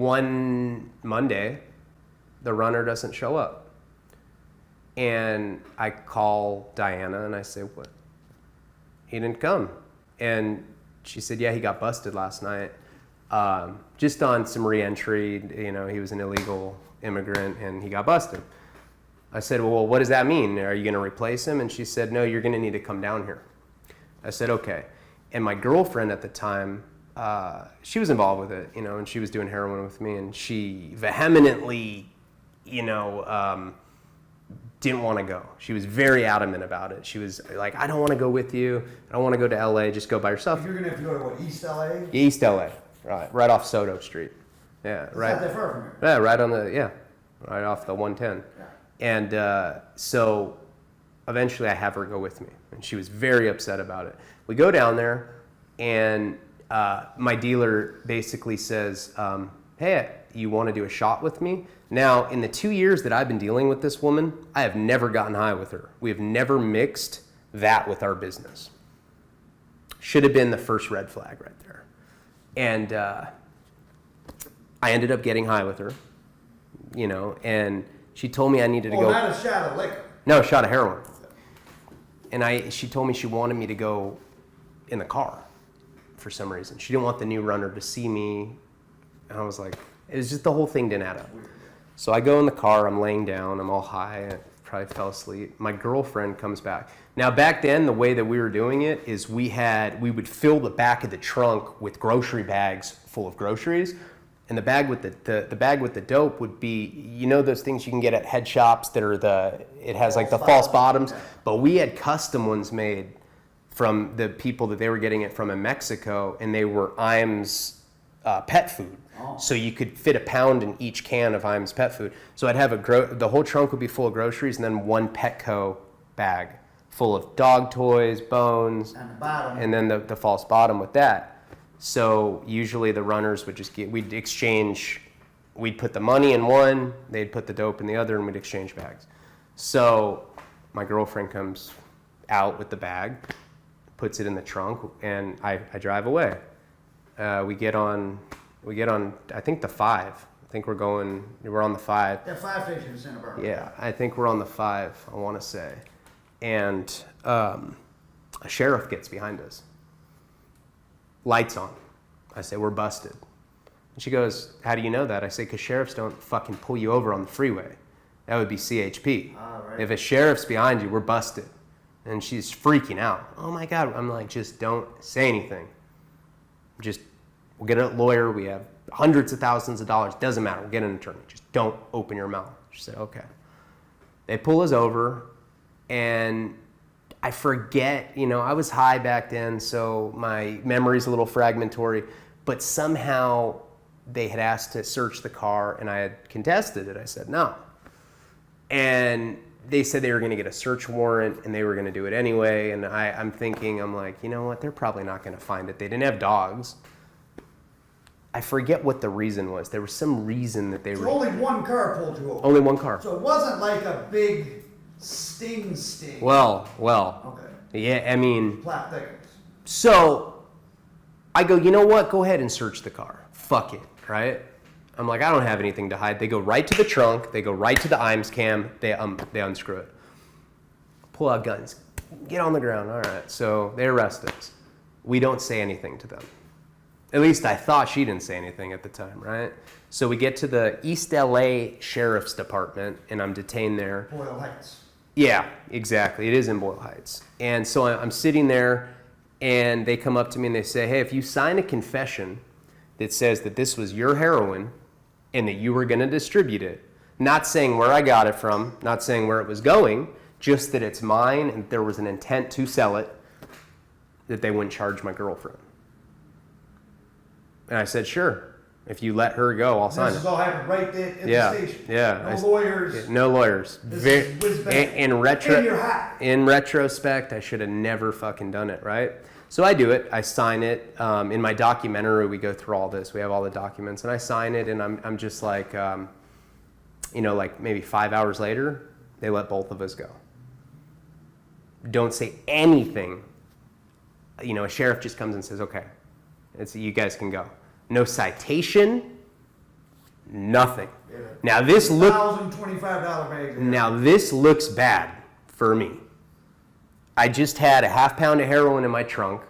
one Monday, the runner doesn't show up. And I call Diana and I say, what? He didn't come. And she said, yeah, he got busted last night. Just on some re-entry, he was an illegal immigrant and he got busted. I said, well, what does that mean? Are you going to replace him? And she said, no, you're going to need to come down here. I said, okay. And my girlfriend at the time, she was involved with it, and she was doing heroin with me, and she vehemently, didn't want to go. She was very adamant about it. She was like, I don't want to go with you. I don't want to go to LA. Just go by yourself. You're going to have to go to what, East LA? East LA, right off Soto Street. Yeah, right. Not that far from here. Yeah, right off the 110. Yeah. And so eventually I have her go with me, and she was very upset about it. We go down there, and my dealer basically says, hey, you want to do a shot with me? Now, in the 2 years that I've been dealing with this woman, I have never gotten high with her. We have never mixed that with our business. Should have been the first red flag right there. And I ended up getting high with her, and she told me I needed to go. Not a shot of liquor. No, a shot of heroin. And she told me she wanted me to go in the car for some reason. She didn't want the new runner to see me. And I was like, it was just the whole thing didn't add up. So I go in the car, I'm laying down, I'm all high, I probably fell asleep. My girlfriend comes back. Now back then, the way that we were doing it is we would fill the back of the trunk with grocery bags full of groceries. And the bag with the bag with the dope would be, those things you can get at head shops that are it has like the false bottoms, but we had custom ones made from the people that they were getting it from in Mexico, and they were Iams pet food. Oh. So you could fit a pound in each can of Iams pet food. So I'd have the whole trunk would be full of groceries, and then one Petco bag full of dog toys, bones, and the bottom, and then the false bottom with that. So usually the runners would we'd exchange, we'd put the money in one, they'd put the dope in the other, and we'd exchange bags. So my girlfriend comes out with the bag, puts it in the trunk, and I drive away. We get on, I think the 5. I think we're on the 5. That 5 station in Santa Barbara. Yeah, I think we're on the 5, I want to say. And a sheriff gets behind us. Lights on. I say, we're busted. And she goes, how do you know that? I say, because sheriffs don't fucking pull you over on the freeway. That would be CHP. Right. If a sheriff's behind you, we're busted. And she's freaking out. Oh my God. I'm like, just don't say anything. We'll get a lawyer. We have hundreds of thousands of dollars. Doesn't matter. We'll get an attorney. Just don't open your mouth. She said, okay. They pull us over, and I forget, I was high back then, so my memory's a little fragmentary, but somehow they had asked to search the car, and I had contested it. I said no. And they said they were going to get a search warrant, and they were going to do it anyway, and I'm thinking, I'm like, you know what, they're probably not going to find it. They didn't have dogs. I forget what the reason was. There was some reason that they were... Only one car pulled you over. Only one car. So it wasn't like a big sting. Well. Okay. Yeah, I mean... Flat thickness. So I go, you know what? Go ahead and search the car. Fuck it, right? I'm like, I don't have anything to hide. They go right to the trunk. They go right to the Iams cam. They unscrew it. Pull out guns. Get on the ground. All right. So they arrest us. We don't say anything to them. At least I thought she didn't say anything at the time, right? So we get to the East LA Sheriff's Department, and I'm detained there. Boyle Heights. Yeah, exactly. It is in Boyle Heights. And so I'm sitting there, and they come up to me and they say, hey, if you sign a confession that says that this was your heroin and that you were going to distribute it, not saying where I got it from, not saying where it was going, just that it's mine and there was an intent to sell it, that they wouldn't charge my girlfriend. And I said, sure. If you let her go, I'll sign it. This is all happened right there at the station. Yeah. No lawyers. No lawyers. In retrospect, I should have never fucking done it, right? So I do it. I sign it. In my documentary, we go through all this. We have all the documents, and I sign it, and I'm just like, like maybe 5 hours later, they let both of us go. Don't say anything. A sheriff just comes and says, okay, you guys can go. No citation, Nothing. Yeah. Now this look. $1,025 bags. Now this looks bad for me. I just had a half pound of heroin in my trunk.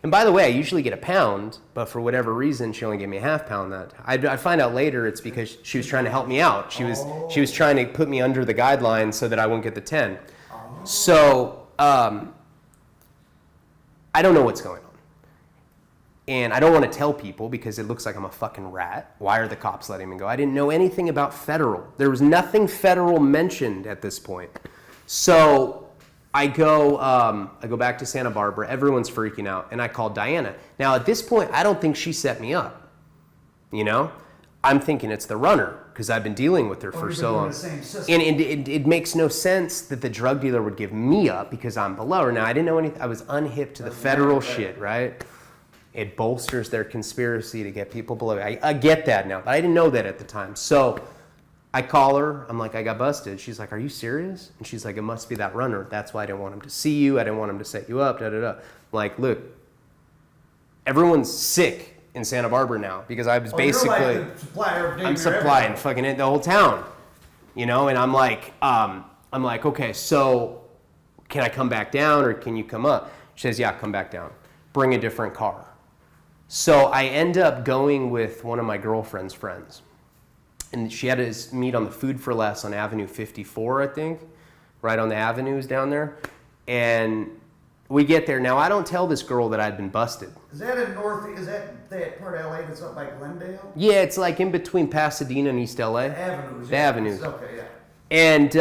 And by the way, I usually get a pound, but for whatever reason, she only gave me a half pound that. I find out later it's because she was trying to help me out. She was trying to put me under the guidelines so that I wouldn't get the 10. So I don't know what's going on. And I don't want to tell people because it looks like I'm a fucking rat. Why are the cops letting me go? I didn't know anything about federal. There was nothing federal mentioned at this point. So I go back to Santa Barbara. Everyone's freaking out. And I call Diana. Now, at this point, I don't think she set me up. You know? I'm thinking it's the runner because I've been dealing with her for so long. And it makes no sense that the drug dealer would give me up because I'm below her. Now, I didn't know anything. I was unhip to the federal shit, right? It bolsters their conspiracy to get people below. I get that now, but I didn't know that at the time. So I call her. I'm like, I got busted. She's like, are you serious? And she's like, it must be that runner. That's why I didn't want him to see you. I didn't want him to set you up, I'm like, look, everyone's sick in Santa Barbara now because I was basically, you're like the supplier of I'm supplying fucking the whole town, you know? And I'm like, okay, so can I come back down or can you come up? She says, yeah, come back down. Bring a different car. So I end up going with one of my girlfriend's friends. And she had us meet on the Food for Less on Avenue 54, I think. Right on the avenues down there. And we get there. Now, I don't tell this girl that I'd been busted. Is that in is that part of LA that's up by Glendale? Yeah, it's like in between Pasadena and East LA. The avenues. The avenues. Okay, yeah. And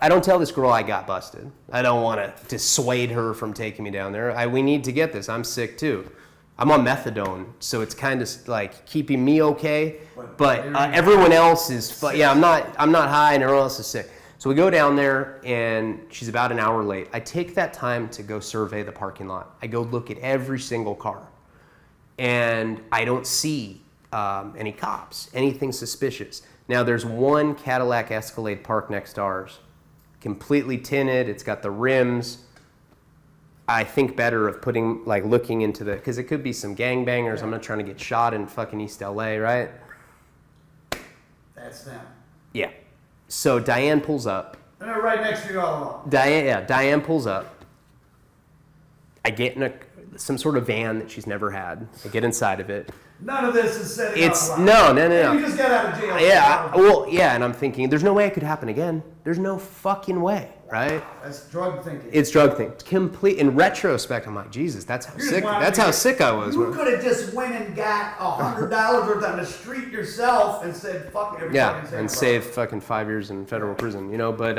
I don't tell this girl I got busted. I don't want to dissuade her from taking me down there. We need to get this. I'm sick too. I'm on methadone, so it's kind of like keeping me okay, but everyone else is. Yeah, I'm not high, and everyone else is sick. So we go down there, and she's about an hour late. I take that time to go survey the parking lot. I go look at every single car, and I don't see any cops, anything suspicious. Now there's one Cadillac Escalade parked next to ours, completely tinted. It's got the rims. I think better of looking into because it could be some gangbangers. I'm not trying to get shot in fucking East LA, right? That's them. Yeah. So Diane pulls up. And they're right next to you all along. Diane pulls up. I get in some sort of van that she's never had. I get inside of it. None of this is setting up. No. You just got out of jail. Yeah, and I'm thinking, there's no way it could happen again. There's no fucking way, right? That's drug thinking. It's drug thinking. Complete. In retrospect, I'm like, Jesus, that's how sick I was. You could have just went and got $100 worth on the street yourself and said, fuck it. And saved fucking 5 years in federal prison, you know? But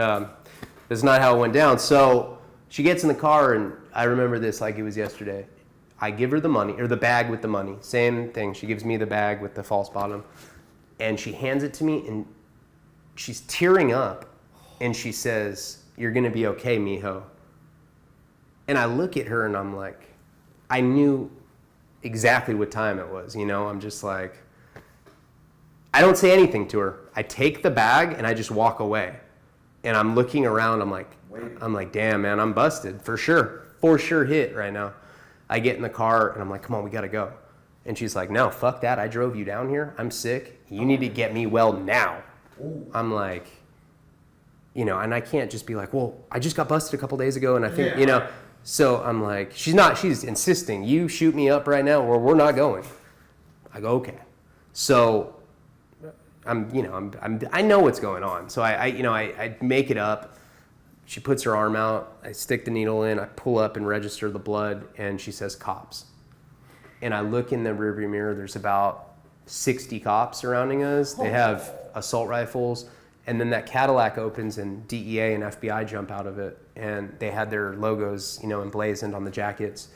that's not how it went down. So she gets in the car, and I remember this like it was yesterday. I give her the money, or the bag with the money. Same thing. She gives me the bag with the false bottom. And she hands it to me, and she's tearing up. And she says, you're going to be okay, mijo. And I look at her, and I'm like, I knew exactly what time it was. You know, I'm just like, I don't say anything to her. I take the bag, and I just walk away. And I'm looking around. I'm like, damn, man, I'm busted. For sure hit right now. I get in the car, and I'm like, come on, we got to go. And she's like, no, fuck that. I drove you down here. I'm sick. You need to get me well now. Ooh. I'm like, you know, and I can't just be like, well, I just got busted a couple days ago, and I think, you know. So I'm like, she's insisting, you shoot me up right now, or we're not going. I go, okay. So I know what's going on. So I make it up. She puts her arm out, I stick the needle in, I pull up and register the blood, and she says, cops. And I look in the rearview mirror, there's about 60 cops surrounding us. They have assault rifles, and then that Cadillac opens and DEA and FBI jump out of it, and they had their logos, you know, emblazoned on the jackets.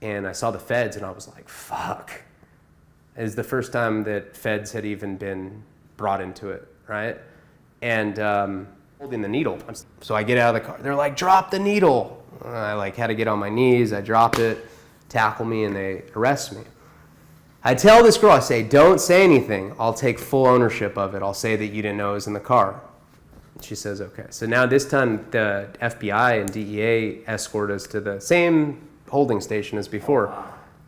And I saw the feds, and I was like, fuck. It was the first time that feds had even been brought into it, right? And holding the needle. So I get out of the car. They're like, drop the needle. I had to get on my knees. I drop it, tackle me, and they arrest me. I tell this girl, I say, don't say anything. I'll take full ownership of it. I'll say that you didn't know it was in the car. She says, okay. So now this time the FBI and DEA escort us to the same holding station as before.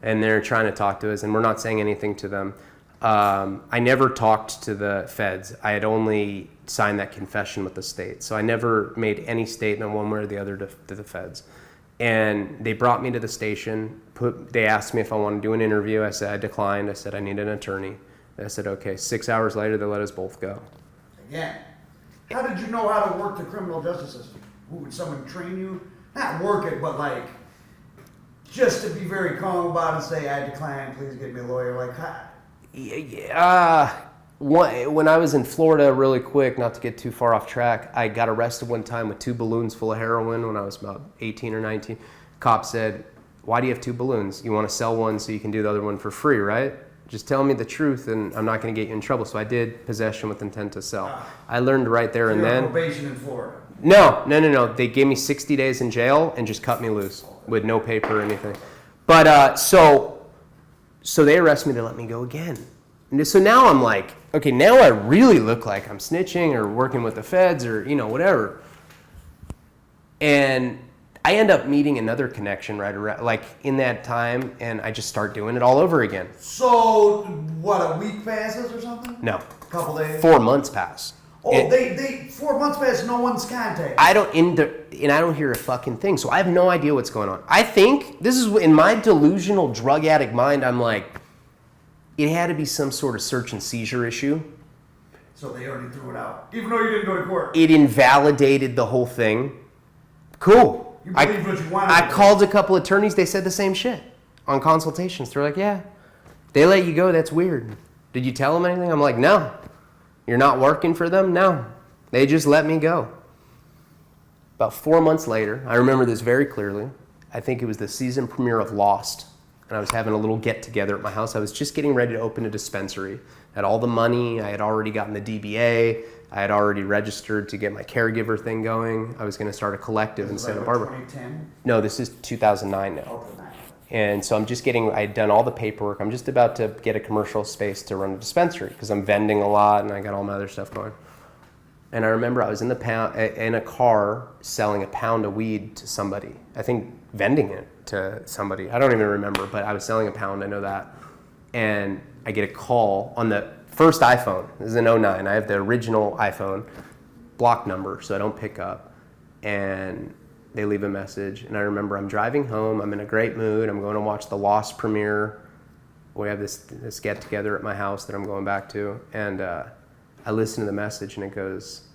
And they're trying to talk to us, and we're not saying anything to them. I never talked to the feds. I had only signed that confession with the state. So I never made any statement one way or the other to the feds. And they brought me to the station. They asked me if I wanted to do an interview. I said I declined. I said I need an attorney. I said, okay. 6 hours later, they let us both go. Again, how did you know how to work the criminal justice system? Would someone train you? Not work it, but like, just to be very calm about it and say, I decline, please get me a lawyer. Like, when I was in Florida, really quick, not to get too far off track, I got arrested one time with 2 balloons full of heroin when I was about 18 or 19. Cop said, why do you have 2 balloons? You want to sell one so you can do the other one for free, right? Just tell me the truth and I'm not going to get you in trouble. So I did possession with intent to sell. I learned right there and then. Probation in Florida. No. They gave me 60 days in jail and just cut me loose with no paper or anything. But so they arrest me to let me go again. And so now I'm like, okay, now I really look like I'm snitching or working with the feds or, whatever. And I end up meeting another connection right around, like in that time, and I just start doing it all over again. So, what, a week passes or something? No. A couple days? 4 months pass. Oh, they 4 months pass, no one's contacted. I don't hear a fucking thing. So I have no idea what's going on. I think this is in my delusional drug addict mind. I'm like, it had to be some sort of search and seizure issue. So they already threw it out, even though you didn't go to court. It invalidated the whole thing. Cool. You believed what you wanted. I called a couple attorneys. They said the same shit on consultations. They're like, yeah, they let you go. That's weird. Did you tell them anything? I'm like, no. You're not working for them? No. They just let me go. About 4 months later, I remember this very clearly. I think it was the season premiere of Lost. And I was having a little get together at my house. I was just getting ready to open a dispensary. I had all the money. I had already gotten the DBA. I had already registered to get my caregiver thing going. I was going to start a collective in Santa Barbara. 2010? No, this is 2009 now. Okay. And so I had done all the paperwork. I'm just about to get a commercial space to run a dispensary because I'm vending a lot and I got all my other stuff going. And I remember I was in a car selling a pound of weed to somebody. I think vending it to somebody. I don't even remember, but I was selling a pound. I know that. And I get a call on the first iPhone. This is an 09. I have the original iPhone block number, so I don't pick up. And they leave a message. And I remember I'm driving home. I'm in a great mood. I'm going to watch the Lost premiere. We have this get together at my house that I'm going back to. And I listen to the message and it goes,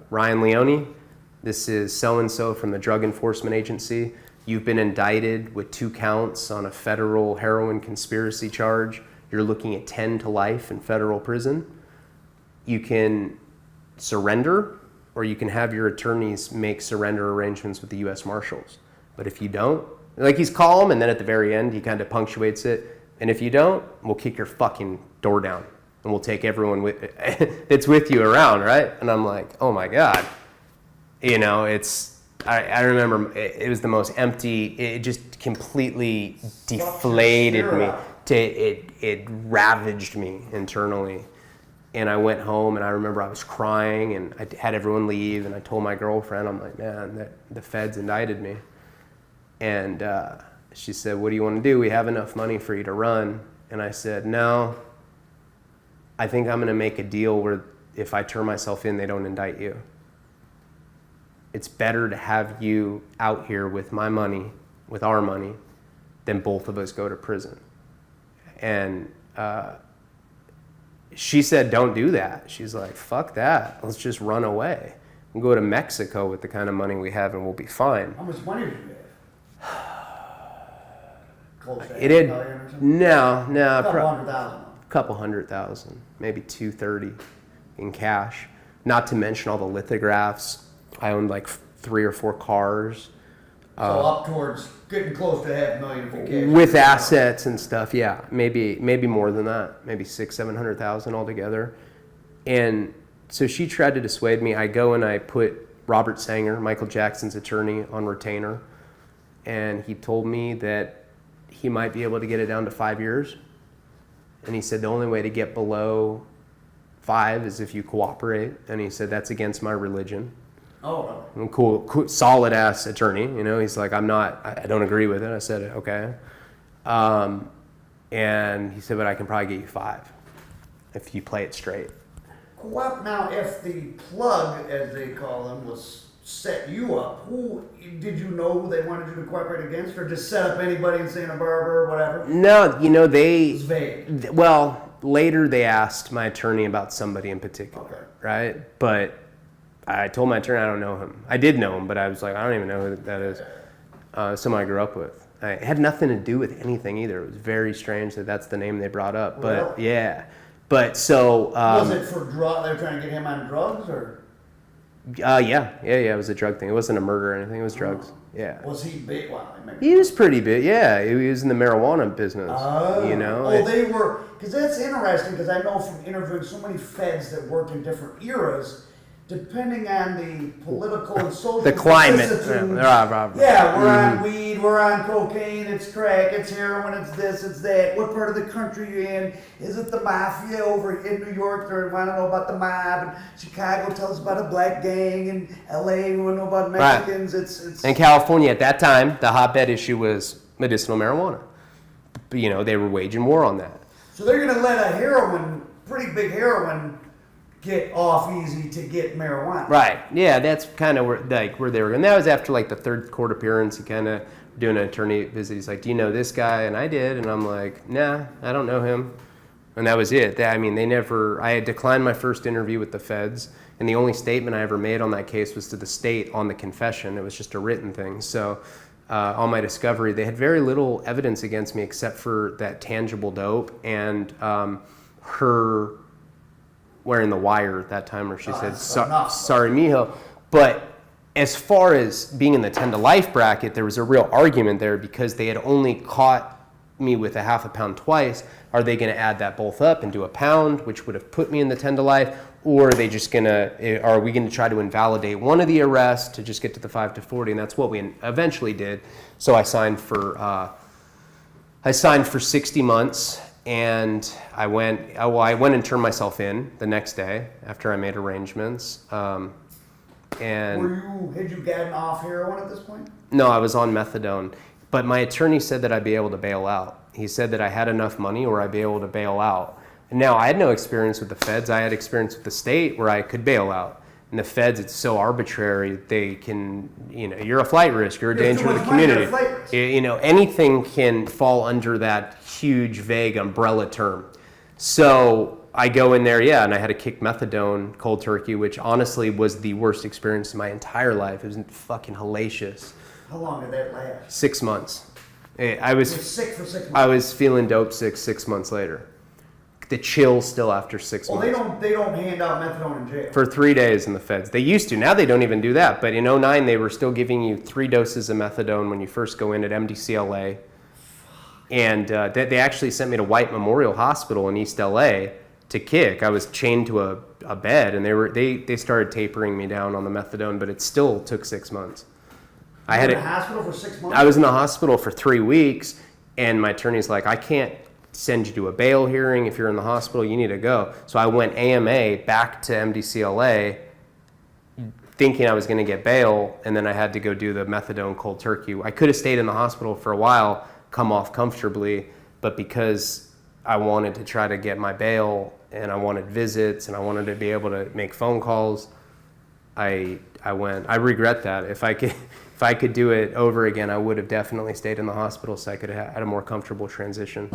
Ryan Leone, this is so-and-so from the Drug Enforcement Agency. You've been indicted with 2 counts on a federal heroin conspiracy charge. You're looking at 10 to life in federal prison. You can surrender or you can have your attorneys make surrender arrangements with the U.S. Marshals. But if you don't, like he's calm and then at the very end he kind of punctuates it. And if you don't, we'll kick your fucking door down. And we'll take everyone that's with you around, right? And I'm like, oh my God. I remember it was the most empty, it just completely deflated me. It ravaged me internally. And I went home and I remember I was crying and I had everyone leave and I told my girlfriend, I'm like, man, the feds indicted me. And she said, what do you want to do? We have enough money for you to run. And I said, no. I think I'm going to make a deal where if I turn myself in, they don't indict you. It's better to have you out here with my money, with our money, than both of us go to prison. And she said, don't do that. She's like, fuck that. Let's just run away and go to Mexico with the kind of money we have and we'll be fine. How much money did you have? Close to It had, $8 million or something? no. A couple $100,000. Couple $100,000, maybe $230 in cash. Not to mention all the lithographs. I owned like 3 or 4 cars. So up towards getting close to $500,000 in cash. With assets and stuff, yeah, maybe more than that, maybe $600,000-700,000 altogether. And so she tried to dissuade me. I go and I put Robert Sanger, Michael Jackson's attorney, on retainer, and he told me that he might be able to get it down to 5 years. And he said the only way to get below 5 is if you cooperate. And he said that's against my religion. Oh, I'm cool, solid ass attorney. He's like, I don't agree with it. I said, okay. And he said, but I can probably get you 5. if you play it straight. Now, if the plug, as they call them, was set you up, who did you know who they wanted you to cooperate against, or just set up anybody in Santa Barbara or whatever? No, It's vague. well, later they asked my attorney about somebody in particular, Okay. right? But I told my attorney I don't know him. I did know him, but I was like, I don't even know who that is. Someone I grew up with. It had nothing to do with anything either. It was very strange that that's the name they brought up. But Really? yeah. But so Was it for drug? They're trying to get him on drugs, or yeah. It was a drug thing. It wasn't a murder or anything. It was drugs. Yeah. was he big? Well, maybe. He was pretty big. Yeah, he was in the marijuana business. You know. Oh, they were, because that's interesting. Because I know from interviewing so many feds that worked in different eras, depending on the political and social the climate. vicissitudes. Yeah, We're on weed, we're on cocaine, it's crack, it's heroin, it's this, it's that. What part of the country you in? Is it the mafia over in New York? Or want to know about the mob? And Chicago tells us about a black gang. And L.A. we want to know about Mexicans. It's In California at that time, the hotbed issue was medicinal marijuana. But, you know, they were waging war on that. So they're going to let a pretty big heroin, get off easy to get marijuana. Right. Yeah, that's kind of where they were. And that was after like the third court appearance. He kind of doing an attorney visit. He's like, "Do you know this guy?" And I did. And I'm like, "Nah, I don't know him." And that was it. I had declined my first interview with the feds. And the only statement I ever made on that case was to the state on the confession. It was just a written thing. So on my discovery, they had very little evidence against me except for that tangible dope and her wearing the wire at that time where she said, sorry, mijo. But as far as being in the 10 to life bracket, there was a real argument there because they had only caught me with a half a pound twice. Are they going to add that both up and do a pound, which would have put me in the 10 to life? Or are we going to try to invalidate one of the arrests to just get to the 5 to 40? And that's what we eventually did. So I signed for 60 months. And I went and turned myself in the next day after I made arrangements. And Had you gotten off heroin at this point? No, I was on methadone. But my attorney said that I'd be able to bail out. He said that I had enough money or I'd be able to bail out. And now I had no experience with the feds. I had experience with the state where I could bail out. And the feds, it's so arbitrary. They can, you're a flight risk. You're a danger to the community. Anything can fall under that huge, vague umbrella term. So I go in there, and I had to kick methadone cold turkey, which honestly was the worst experience in my entire life. It was fucking hellacious. How long did that last? 6 months. I You was were sick for 6 months. I was feeling dope sick 6 months later. The chill still after 6 months. They don't hand out methadone in jail. For 3 days in the feds. They used to. Now they don't even do that. But in 2009, they were still giving you 3 doses of methadone when you first go in at MDCLA. And they actually sent me to White Memorial Hospital in East LA to kick. I was chained to a bed, and they started tapering me down on the methadone, but it still took 6 months. You were in the hospital for 6 months? I was in the hospital for 3 weeks, and my attorney's like, I can't send you to a bail hearing. If you're in the hospital, you need to go. So I went AMA back to MDCLA thinking I was going to get bail, and then I had to go do the methadone cold turkey. I could have stayed in the hospital for a while, come off comfortably, but because I wanted to try to get my bail and I wanted visits and I wanted to be able to make phone calls, I went. I regret that. If I could do it over again, I would have definitely stayed in the hospital so I could have had a more comfortable transition.